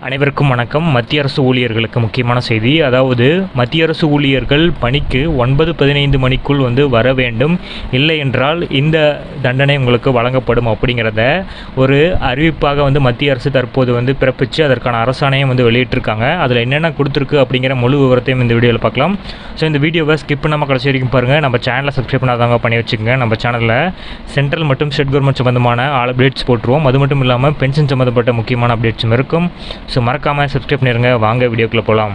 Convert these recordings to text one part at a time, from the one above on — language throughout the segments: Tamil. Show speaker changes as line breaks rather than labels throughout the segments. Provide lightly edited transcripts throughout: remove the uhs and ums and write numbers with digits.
அனைவருக்கும் வணக்கம். மத்திய அரசு ஊழியர்களுக்கு முக்கியமான செய்தி. அதாவது மத்திய அரசு ஊழியர்கள் பணிக்கு 9:15 மணிக்குள் வர வேண்டும், இல்லை என்றால் இந்த தண்டனை உங்களுக்கு வழங்கப்படும் அப்படிங்கிறத ஒரு அறிவிப்பாக மத்திய அரசு தற்போது பிறப்பித்து அதற்கான அரசாணையும் வெளியிட்டிருக்காங்க. அதில் என்னென்ன கொடுத்துருக்கு அப்படிங்கிற முழு விவரத்தையும் இந்த வீடியோவில் பார்க்கலாம். ஸோ இந்த வீடியோவை ஸ்கிப் பண்ணாமல் கடைசி வரைக்கும் பாருங்கள். நம்ம சேனலை சப்ஸ்கிரைப் பண்ணாதவங்க பண்ணி வச்சுக்கோங்க. நம்ம சேனலில் சென்ட்ரல் மற்றும் ஸ்டேட் கவர்மெண்ட் சம்பந்தமான ஆல் அப்டேட்ஸ் போட்டுருவோம். அது மட்டும் இல்லாமல் பென்ஷன் சம்மந்தப்பட்ட முக்கியமான அப்டேட்ஸும் இருக்கும். ஸோ மறக்காமல் சப்ஸ்கிரைப் பண்ணிடுங்க. வாங்க வீடியோக்குள்ளே போகலாம்.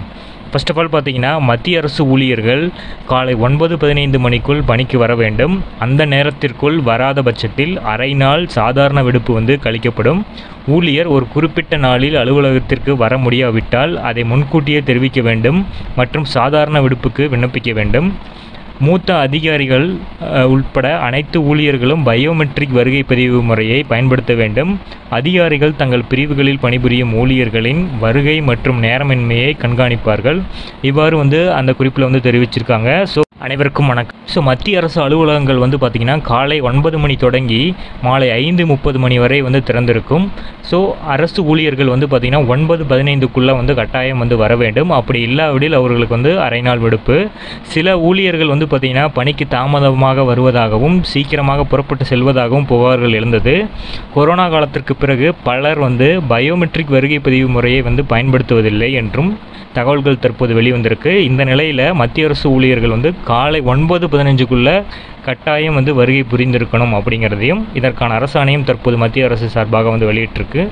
ஃபர்ஸ்ட் ஆஃப் ஆல் பார்த்தீங்கன்னா, மத்திய அரசு ஊழியர்கள் காலை 9:15 மணிக்குள் பணிக்கு வர வேண்டும். அந்த நேரத்திற்குள் வராத பட்சத்தில் அரை நாள் சாதாரண விடுப்பு கழிக்கப்படும். ஊழியர் ஒரு குறிப்பிட்ட நாளில் அலுவலகத்திற்கு வர முடியாவிட்டால் அதை முன்கூட்டியே தெரிவிக்க வேண்டும் மற்றும் சாதாரண விடுப்புக்கு விண்ணப்பிக்க வேண்டும். மூத்த அதிகாரிகள் உட்பட அனைத்து ஊழியர்களும் பயோமெட்ரிக் வருகை பதிவு முறையை பயன்படுத்த வேண்டும். அதிகாரிகள் தங்கள் பிரிவுகளில் பணிபுரியும் ஊழியர்களின் வருகை மற்றும் நேரமின்மையை கண்காணிப்பார்கள். இவ்வாறு அந்த குறிப்பில் தெரிவிச்சிருக்காங்க. ஸோ அனைவருக்கும் வணக்கம். ஸோ மத்திய அரசு அலுவலகங்கள் பார்த்திங்கன்னா காலை 9 மணி தொடங்கி மாலை 5:30 மணி வரை திறந்திருக்கும். ஸோ அரசு ஊழியர்கள் பார்த்திங்கன்னா 9:15 கட்டாயம் வர வேண்டும். அப்படி இல்லாவிடில் அவர்களுக்கு அரை நாள் விடுப்பு. சில ஊழியர்கள் பார்த்திங்கன்னா பணிக்கு தாமதமாக வருவதாகவும் சீக்கிரமாக புறப்பட்டு செல்வதாகவும் புகார்கள் எழுந்தது. கொரோனா காலத்திற்கு பிறகு பலர் பயோமெட்ரிக் வருகை பதிவு முறையை பயன்படுத்துவதில்லை என்றும் தகவல்கள் தற்போது வெளிவந்திருக்கு. இந்த நிலையில் மத்திய அரசு ஊழியர்கள் காலை 9:15 கட்டாயம் வருகை புரிந்திருக்கணும் அப்படிங்கிறதையும் இதற்கான அரசாணையும் தற்போது மத்திய அரசு சார்பாக வெளியிட்டிருக்கு.